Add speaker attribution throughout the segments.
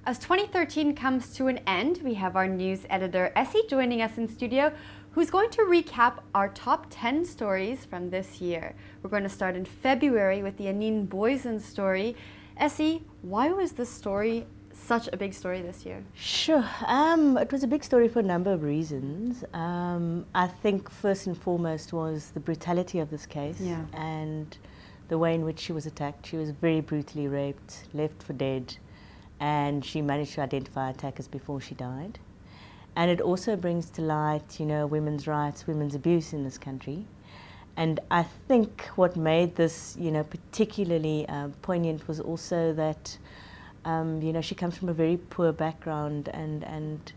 Speaker 1: As 2013 comes to an end, we have our news editor, Essie, joining us in studio, who's going to recap our top 10 stories from this year. We're going to start in February with the Anine Boysen story. Essie, why was this story such a big story this year?
Speaker 2: Sure. It was a big story for a number of reasons. I think first and foremost was the brutality of this case and the way in which she was attacked. She was very brutally raped, left for dead, and she managed to identify attackers before she died. And it also brings to light, you know, women's rights, women's abuse in this country. And I think what made this, you know, particularly poignant was also that, you know, she comes from a very poor background, and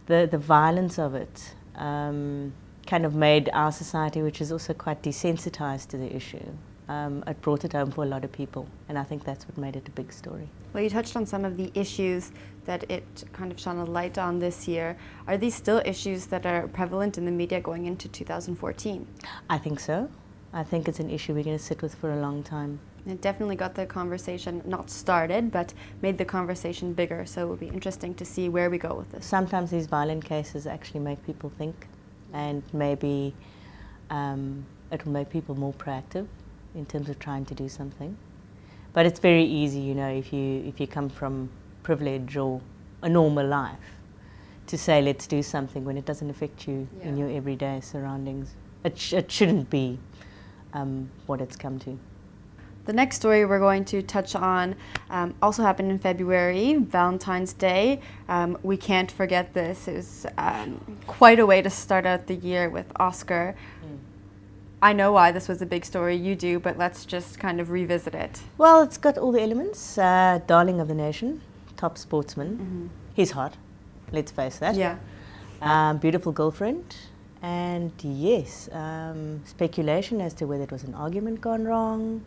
Speaker 2: the violence of it kind of made our society, which is also quite desensitized to the issue, it brought it home for a lot of people, and I think that's what made it a big story.
Speaker 1: Well, you touched on some of the issues that it kind of shone a light on this year. Are these still issues that are prevalent in the media going into 2014?
Speaker 2: I think so. I think it's an issue we're going to sit with for a long time.
Speaker 1: It definitely got the conversation not started, but made the conversation bigger, so it will be interesting to see where we go with this.
Speaker 2: Sometimes these violent cases actually make people think, and maybe it will make people more proactive in terms of trying to do something. But it's very easy, you know, if you come from privilege or a normal life, to say let's do something when it doesn't affect you in your everyday surroundings. It shouldn't be what it's come to.
Speaker 1: The next story we're going to touch on also happened in February, Valentine's Day. We can't forget this. It was quite a way to start out the year with Oscar. I know why this was a big story, you do, but let's just kind of revisit it.
Speaker 2: Well, it's got all the elements. Darling of the nation, top sportsman. He's hot, let's face that.
Speaker 1: Yeah.
Speaker 2: Beautiful girlfriend. And yes, speculation as to whether it was an argument gone wrong,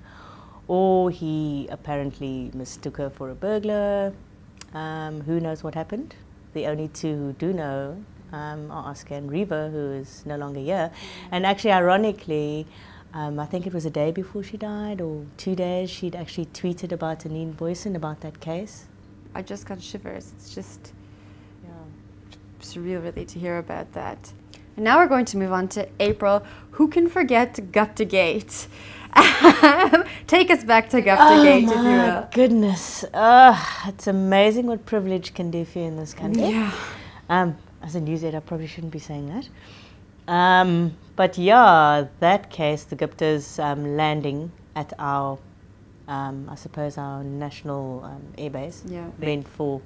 Speaker 2: or he apparently mistook her for a burglar. Who knows what happened? The only two who do know are Oscar and Reva, who is no longer here. And actually, ironically, I think it was a day before she died, or 2 days, she'd actually tweeted about Anine Boysen, about that case.
Speaker 1: I just got shivers. It's just surreal, really, to hear about that. And now we're going to move on to April. Who can forget Guptagate? Take us back to Guptagate, if you will.
Speaker 2: Oh my goodness. It's amazing what privilege can do for you in this country.
Speaker 1: Yeah.
Speaker 2: As a news editor, I probably shouldn't be saying that. But yeah, that case, the Guptas landing at our, I suppose, our national airbase, meant for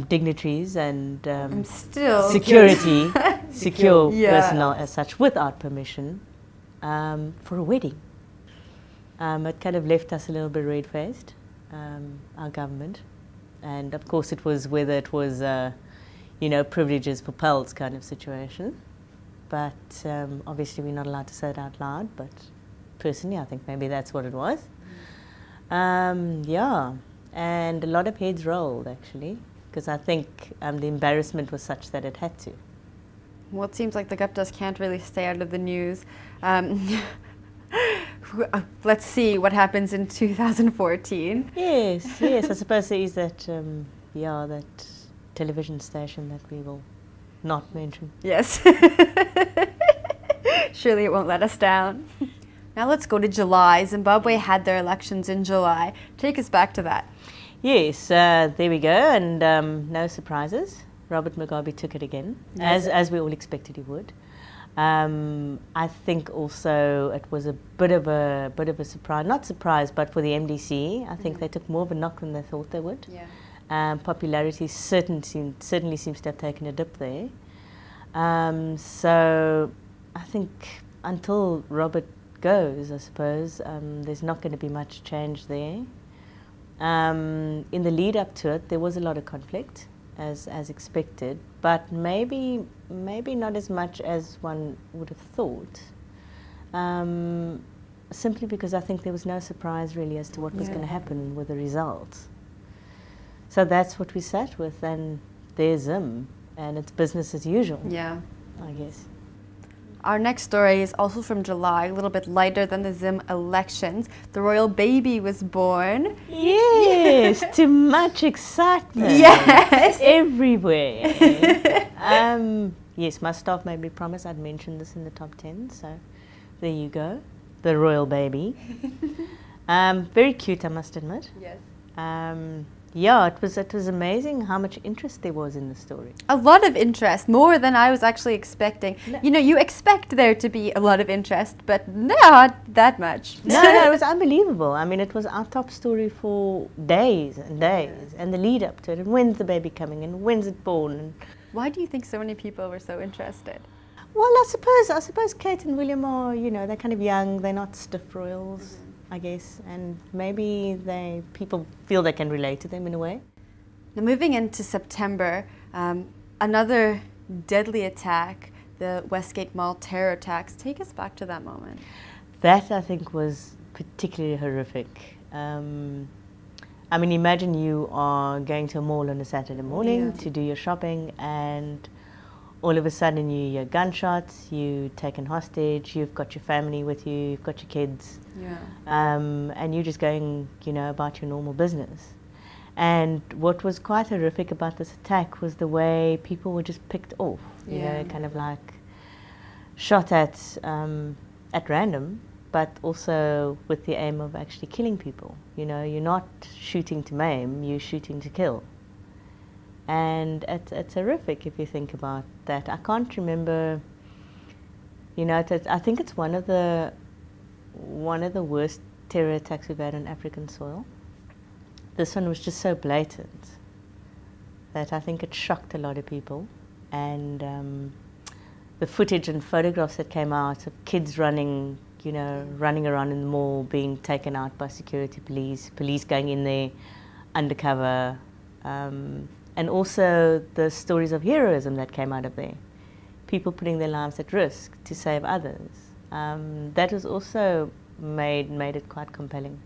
Speaker 2: dignitaries and security, secure personnel as such, without permission, for a wedding. It kind of left us a little bit red-faced, our government. And of course it was whether it was, you know, privileges for pals kind of situation. But obviously we're not allowed to say it out loud, but personally I think maybe that's what it was. Yeah, and a lot of heads rolled actually, because I think the embarrassment was such that it had to.
Speaker 1: Well, it seems like the Guptas can't really stay out of the news. Let's see what happens in 2014.
Speaker 2: Yes, yes, I suppose there is that, that television station that we will not mention.
Speaker 1: Yes. Surely it won't let us down. Now let's go to July. Zimbabwe had their elections in July. Take us back to that.
Speaker 2: Yes, there we go, and no surprises. Robert Mugabe took it again, as we all expected he would. I think also it was a bit of a surprise, not surprise, but for the MDC, I think they took more of a knock than they thought they would. Yeah. Popularity certainly seems to have taken a dip there. So I think until Robert goes, I suppose, there's not going to be much change there. In the lead up to it, there was a lot of conflict, as expected, but maybe not as much as one would have thought. Simply because I think there was no surprise really as to what was going to happen with the results. So that's what we sat with, and there's Zim, and it's business as usual.
Speaker 1: Yeah,
Speaker 2: I guess.
Speaker 1: Our next story is also from July, a little bit lighter than the Zim elections. The royal baby was born.
Speaker 2: Yes, to much excitement.
Speaker 1: Yes.
Speaker 2: Everywhere. Yes, my staff made me promise I'd mention this in the top 10, so there you go. The royal baby. Very cute, I must admit.
Speaker 1: Yes.
Speaker 2: Yeah, it was amazing how much interest there was in the story.
Speaker 1: A lot of interest, more than I was actually expecting. No. You know, you expect there to be a lot of interest, but not that much.
Speaker 2: No, it was unbelievable. I mean, it was our top story for days and days, and the lead up to it, and when's the baby coming, and when's it born.
Speaker 1: Why do you think so many people were so interested?
Speaker 2: Well, I suppose Kate and William are, you know, they're kind of young, they're not stiff royals. I guess, and maybe people feel they can relate to them in a way.
Speaker 1: Now, moving into September, another deadly attack, the Westgate Mall terror attacks. Take us back to that moment.
Speaker 2: That, I think, was particularly horrific. I mean, imagine you are going to a mall on a Saturday morning to do your shopping, and all of a sudden you hear gunshots, you're taken hostage, you've got your family with you, you've got your kids, and you're just going, you know, about your normal business. And what was quite horrific about this attack was the way people were just picked off, you know, kind of like shot at random, but also with the aim of actually killing people. You know, you're not shooting to maim, you're shooting to kill. And it's horrific if you think about that. I can't remember, you know, I think it's one of the worst terror attacks we've had on African soil. This one was just so blatant that I think it shocked a lot of people. And the footage and photographs that came out of kids running, you know, running around in the mall, being taken out by security police going in there undercover, and also the stories of heroism that came out of there, people putting their lives at risk to save others. That was also made it quite compelling.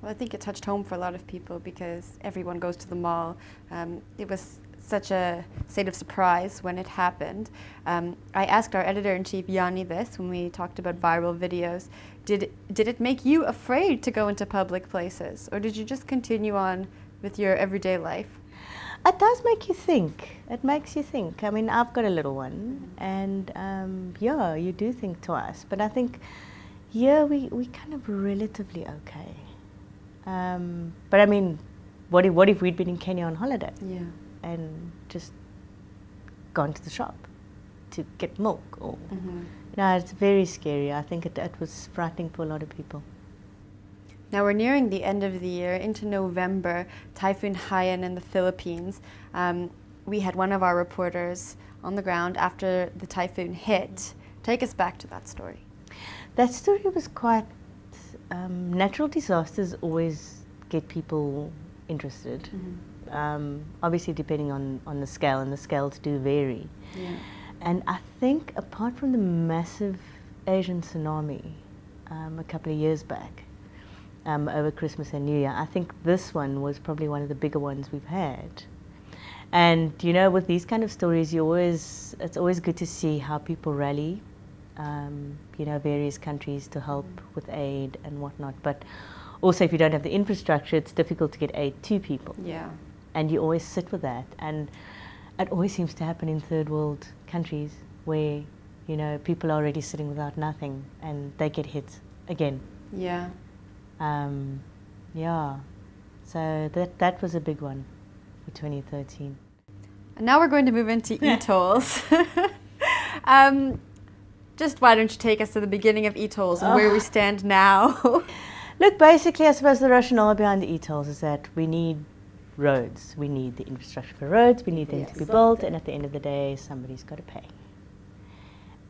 Speaker 1: Well, I think it touched home for a lot of people because everyone goes to the mall. It was such a state of surprise when it happened. I asked our editor-in-chief Yanni this when we talked about viral videos. Did it make you afraid to go into public places, or did you just continue on with your everyday life?
Speaker 2: It does make you think. It makes you think. I mean, I've got a little one, and yeah, you do think twice. But I think, yeah, we kind of relatively okay. But I mean, what if we'd been in Kenya on holiday? Yeah. And just gone to the shop to get milk, or no, it's very scary. I think it was frightening for a lot of people.
Speaker 1: Now we're nearing the end of the year, into November, Typhoon Haiyan in the Philippines. We had one of our reporters on the ground after the typhoon hit. Take us back to that story.
Speaker 2: That story was quite, natural disasters always get people interested. Obviously depending on the scale, and the scales do vary. Yeah. And I think apart from the massive Asian tsunami a couple of years back, over Christmas and New Year, I think this one was probably one of the bigger ones we've had. And you know, with these kind of stories, it's always good to see how people rally, you know, various countries to help with aid and whatnot. But also, if you don't have the infrastructure, it's difficult to get aid to people. Yeah. And you always sit with that. And it always seems to happen in third world countries where, you know, people are already sitting without nothing and they get hit again. Yeah. Yeah, so that was a big one for 2013.
Speaker 1: And now we're going to move into e-tolls. Just why don't you take us to the beginning of e-tolls and where we stand now?
Speaker 2: Look, basically, I suppose the rationale behind the e-tolls is that we need roads. We need the infrastructure for roads. We need them to be built, and at the end of the day, somebody's got to pay.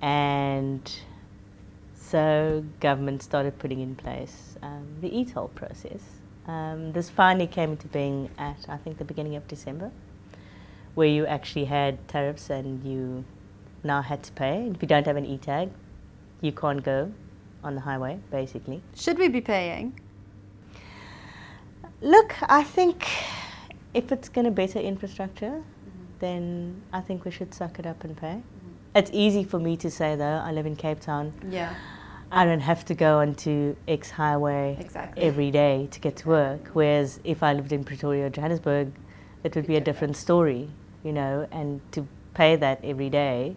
Speaker 2: And so government started putting in place the e-toll process. This finally came into being at, I think, the beginning of December, where you actually had tariffs and you now had to pay. And if you don't have an e-tag, you can't go on the highway, basically.
Speaker 1: Should we be paying?
Speaker 2: Look, I think if it's going to better infrastructure, then I think we should suck it up and pay. It's easy for me to say, though. I live in Cape Town.
Speaker 1: Yeah.
Speaker 2: I don't have to go onto X highway every day to get to work. Whereas if I lived in Pretoria or Johannesburg, it would be a different story, you know, and to pay that every day,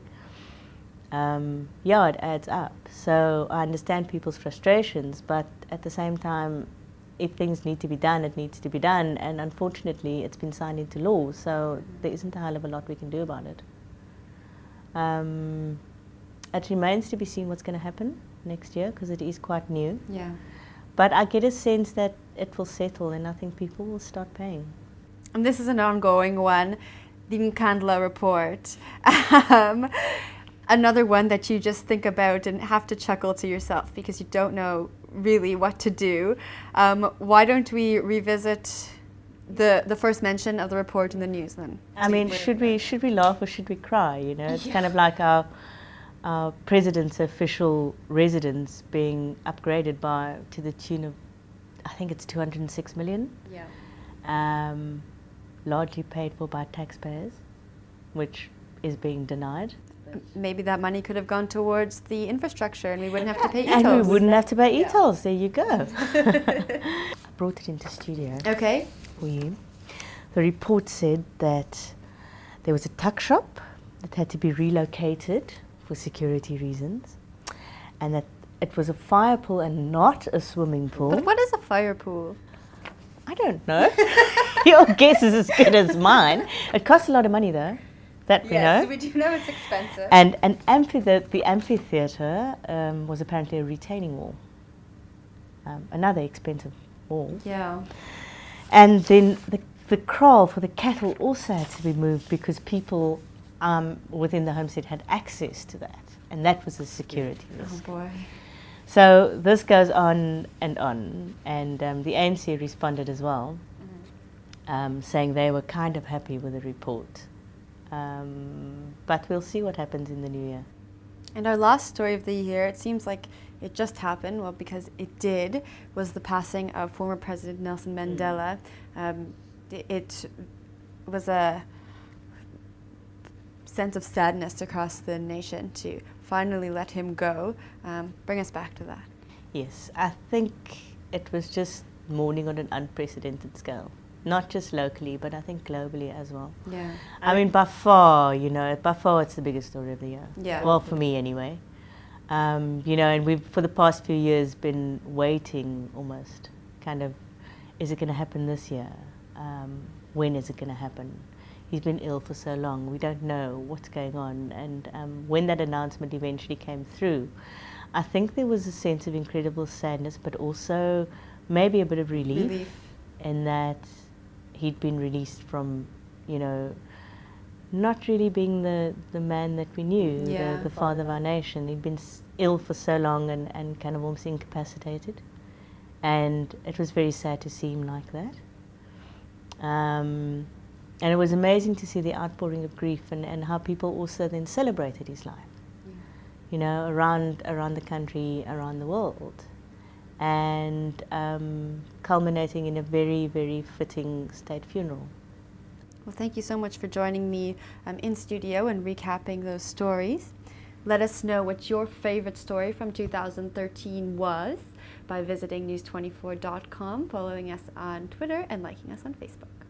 Speaker 2: yeah, it adds up. So I understand people's frustrations, but at the same time, if things need to be done, it needs to be done. And unfortunately, it's been signed into law, so there isn't a hell of a lot we can do about it. It remains to be seen what's going to happen next year, because it is quite new.
Speaker 1: Yeah.
Speaker 2: But I get a sense that it will settle, and I think people will start paying.
Speaker 1: And this is an ongoing one, the Nkandla report. Another one that you just think about and have to chuckle to yourself because you don't know really what to do. Why don't we revisit the first mention of the report in the news then?
Speaker 2: I mean, should we laugh or should we cry? You know, it's kind of like our president's official residence being upgraded to the tune of, I think it's 206 million.
Speaker 1: Yeah.
Speaker 2: Largely paid for by taxpayers, which is being denied.
Speaker 1: Maybe that money could have gone towards the infrastructure and we wouldn't have to pay e-tolls.
Speaker 2: And we wouldn't have to pay e-tolls. There you go. I brought it into studio.
Speaker 1: Okay.
Speaker 2: For you. The report said that there was a tuck shop that had to be relocated for security reasons, and that it was a fire pool and not a swimming pool.
Speaker 1: But what is a fire pool?
Speaker 2: I don't know. Your guess is as good as mine. It costs a lot of money, though. That we know.
Speaker 1: Yes, we do know it's expensive.
Speaker 2: And the amphitheatre was apparently a retaining wall. Another expensive wall.
Speaker 1: Yeah.
Speaker 2: And then the kraal for the cattle also had to be moved because people within the homestead had access to that. And that was a security risk.
Speaker 1: Oh boy.
Speaker 2: So this goes on. And the ANC responded as well, saying they were kind of happy with the report. But we'll see what happens in the new year.
Speaker 1: And our last story of the year, it seems like it just happened, well, because it did, was the passing of former President Nelson Mandela. It was a sense of sadness across the nation to finally let him go. Bring us back to that.
Speaker 2: Yes, I think it was just mourning on an unprecedented scale. Not just locally, but I think globally as well.
Speaker 1: Yeah.
Speaker 2: I mean, by far, it's the biggest story of the year.
Speaker 1: Yeah.
Speaker 2: Well, for me anyway. And we've, for the past few years, been waiting almost, kind of, is it going to happen this year? When is it going to happen? He's been ill for so long, we don't know what's going on. And when that announcement eventually came through, I think there was a sense of incredible sadness, but also maybe a bit of relief. In that he'd been released from, not really being the man that we knew, the father of our nation. He'd been ill for so long and kind of almost incapacitated. And it was very sad to see him like that. And it was amazing to see the outpouring of grief and how people also then celebrated his life, around the country, around the world. And culminating in a very, very fitting state funeral.
Speaker 1: Well, thank you so much for joining me in studio and recapping those stories. Let us know what your favorite story from 2013 was by visiting news24.com, following us on Twitter, and liking us on Facebook.